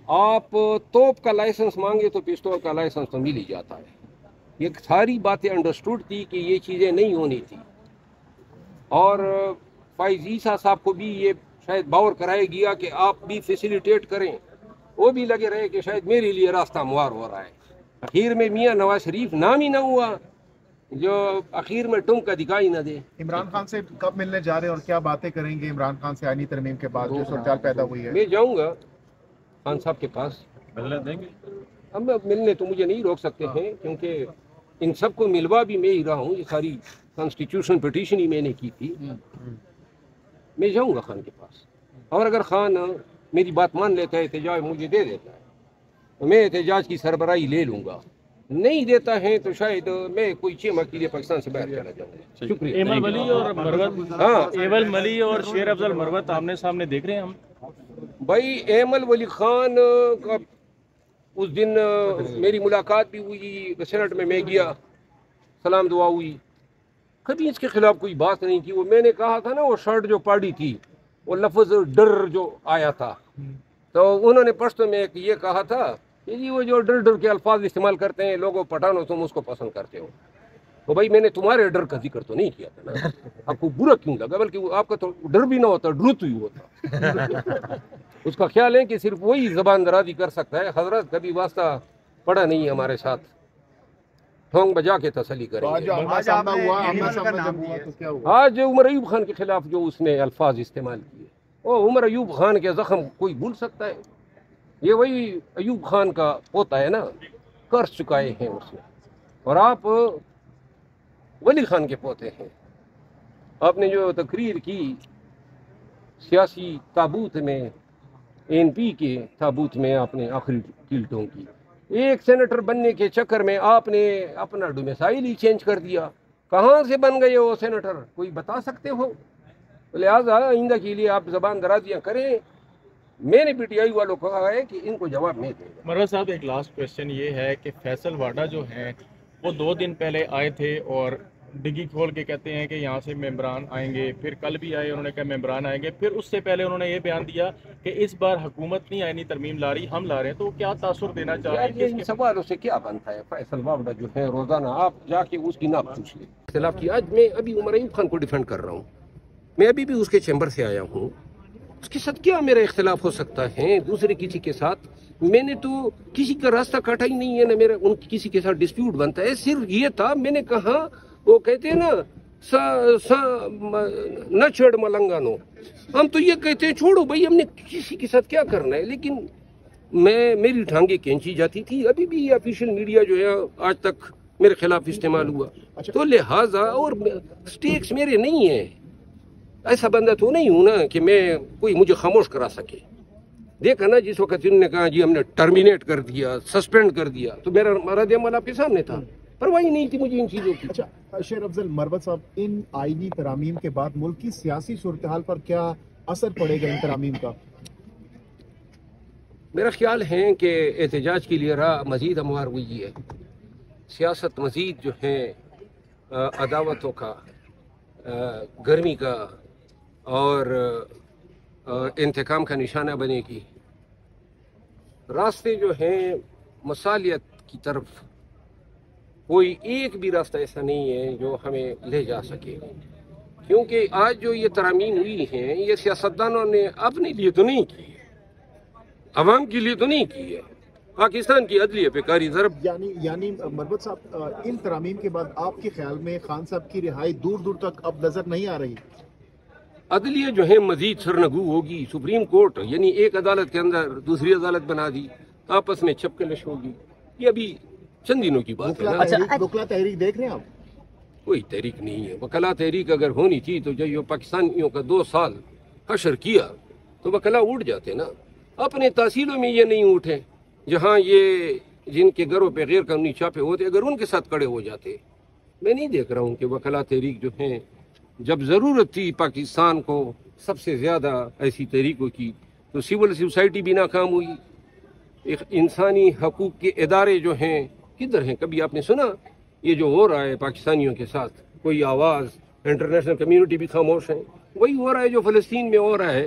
آپ توپ کا لائسنس مانگے تو پستول کا لائسنس تو مل ہی جاتا ہے. یہ ساری باتیں انڈرسٹوڈ تھی کہ یہ چیزیں نہیں ہونی تھی. اور فائز عیسیٰ صاحب کو بھی یہ شاید باور کرائے گیا کہ آپ بھی فیسیلیٹیٹ کریں. وہ بھی لگے رہے کہ شاید میرے لیے راستہ ہموار ہو رہا ہے. اخیر میں میاں نواز شریف نام ہی نہ ہوا جو اخیر میں ٹنک کا دکھائی نہ دے. عمران خان سے کب ملنے جا رہے ہیں اور کیا باتیں کریں گے عمران خان سے آئینی ترمیم کے بعد جو صورتحال پیدا ہوئی ہے؟ میں جاؤں گا خان صاحب کے پاس. ملنے دیں گے؟ اب ملنے تو مجھے نہیں روک سکتے ہیں کیونکہ ان سب کو ملوا بھی میں ہی رہا ہوں. یہ ساری کانسٹیٹیوشن پٹیشن ہی میں نے کی تھی. میں جاؤں گا خان کے پاس اور اگر خان میری بات مان لیتا ہے احتجاج مجھے دے دیتا ہے تو میں احتجاج کی سربراہی لے لوں گا. نہیں دیتا ہے تو شاید میں کوئی 6 ماہ کے لیے پاکستان سے باہر چلا جاؤں گا. شکریہ. ایمل ولی اور مروت، ایول ملی اور شیر افضل مروت آمنے سامنے دیکھ رہے ہیں ہم. بھائی ایمل ولی خان کا اس دن میری ملاقات بھی ہوئی سینٹ میں گیا، سلام دعا ہوئی. کبھی اس کے خلاف کوئی بات نہیں کی. وہ میں نے کہا تھا نا وہ شرٹ جو پاڑی تھی وہ لفظ ڈر جو آیا تھا تو انہوں نے پشتو میں یہ کہا تھا کہ جی وہ جو ڈر کے الفاظ استعمال کرتے ہیں لوگوں پٹھانو تم اس کو پسند کرتے ہو. تو بھائی میں نے تمہارے ڈر کا ذکر تو نہیں کیا تھا نا. آپ کو برا کیوں لگا؟ بلکہ آپ کا تو ڈر بھی نہ ہوتا، ڈرت ہی ہوتا. اس کا خیال ہے کہ صرف وہی زبان درازی کر سکتا ہے. حضرت کبھی واسطہ پڑا نہیں ہے ہمارے ساتھ، ٹھونگ بجا کے تسلی کریں گے. آج عمر ایوب خان کے خلاف جو اس نے الفاظ استعمال کیے، وہ عمر ایوب خان کے زخم کوئی بھول سکتا ہے؟ یہ وہی ایوب خان کا پوتا ہے نا، قرض چکائے ہیں اس نے. اور آپ ولی خان کے پوتے ہیں. آپ نے جو تقریر کی سیاسی تابوت میں، این پی کے تابوت میں آپ نے آخری کیلٹوں کی، ایک سینیٹر بننے کے چکر میں آپ نے اپنا ڈومیسائل ہی چینج کر دیا. کہاں سے بن گئے وہ سینیٹر؟ کوئی بتا سکتے ہو؟ لہٰذا آئندہ کے لیے آپ زبان درازیاں کریں. میں نے پی ٹی آئی والوں کو کہا ہے کہ ان کو جواب نہیں دیں گا. مروت صاحب ایک لاسٹ کویشچن یہ ہے کہ فیصل واڈا جو ہیں وہ 2 دن پہلے آئے تھے اور ڈگی کھول کے کہتے ہیں کہ یہاں سے ممبران آئیں گے. پھر کل بھی آئے، انہوں نے کہا ممبران آئیں گے. پھر اس سے پہلے انہوں نے یہ بیان دیا کہ اس بار حکومت نہیں آئینی ترمیم لا رہی، ہم لا رہے ہیں. تو کیا تاثر دینا چاہ رہے ہیں؟ ان سوالوں سے کیا بنتا ہے؟ فیصل واوڈا جو ہے روزانہ آپ جا کے اس کی نہ پوچھ لیں. اختلاف کی آج میں ابھی عمر ایوب خان کو ڈیفینڈ کر رہا ہوں. میں ابھی بھی اس کے چیمبر سے آیا ہوں. اس کے ساتھ کیا میرا اختلاف ہو سکتا ہے دوسرے کسی کے ساتھ؟ میں نے تو کسی کا راستہ کاٹا ہی نہیں ہے، نہ میرا ان کسی کے ساتھ ڈسپیوٹ بنتا ہے. صرف یہ تھا میں نے کہا، وہ کہتے ہیں نا نہ چھیڑ ملنگانو، ہم تو یہ کہتے ہیں چھوڑو بھائی، ہم نے کسی کے ساتھ کیا کرنا ہے. لیکن میری ٹھانگیں کھینچی جاتی تھی. ابھی بھی آفیشیل میڈیا جو ہے آج تک میرے خلاف استعمال ہوا. تو لہٰذا اور سٹیکس میرے نہیں ہیں. ایسا بندہ تو نہیں ہوں نا کہ میں کوئی مجھے خاموش کرا سکے. دیکھا نا جس وقت انہوں نے کہا جی ہم نے ٹرمینیٹ کر دیا، سسپینڈ کر دیا، تو میرا رد عمل آپ کے سامنے تھا. پرواہ نہیں تھی مجھے ان چیزوں کی. اچھا شیر افضل مروت صاحب، ان آئینی ترامیم کے بعد ملک کی سیاسی صورتحال پر کیا اثر پڑے گا ان ترامیم کا؟ میرا خیال ہے کہ احتجاج کے لیے راہ مزید ہموار ہوئی ہے. سیاست مزید جو ہے عداوتوں کا، گرمی کا اور انتقام کا نشانہ بنے گی. راستے جو ہیں مصالحت کی طرف کوئی ایک بھی راستہ ایسا نہیں ہے جو ہمیں لے جا سکے. کیونکہ آج جو یہ ترامیم ہوئی ہیں یہ سیاستدانوں نے اپنے لیے تو نہیں کی ہے، عوام کے لیے تو نہیں کی ہے. پاکستان کی عدلیہ پہ کاری ضرب. یعنی مروت صاحب، ان ترامیم کے بعد آپ کے خیال میں خان صاحب کی رہائی دور دور تک اب نظر نہیں آ رہی؟ عدلیہ جو ہے مزید سرنگو ہوگی. سپریم کورٹ یعنی ایک عدالت کے اندر دوسری عدالت بنا دی، آپس میں چھپکلش ہوگی. یہ ابھی چند دنوں کی بات ہے. وکلا تحریک دیکھ رہے ہیں آپ؟ کوئی تحریک نہیں ہے. وکلا تحریک اگر ہونی تھی تو جو پاکستانیوں کا 2 سال حشر کیا تو وکلا اٹھ جاتے نا. اپنے تحصیلوں میں یہ نہیں اٹھے جہاں یہ جن کے گھروں پہ غیر قانونی چھاپے ہوتے، اگر ان کے ساتھ کھڑے ہو جاتے. میں نہیں دیکھ رہا ہوں کہ وکلا تحریک جو ہیں، جب ضرورت تھی پاکستان کو سب سے زیادہ ایسی تحریکوں کی تو سول سوسائٹی بھی ناکام ہوئی. انسانی حقوق کے ادارے جو ہیں کدھر ہیں؟ کبھی آپ نے سنا یہ جو ہو رہا ہے پاکستانیوں کے ساتھ؟ کوئی آواز؟ انٹرنیشنل کمیونٹی بھی خاموش ہے. وہی ہو رہا ہے جو فلسطین میں ہو رہا ہے.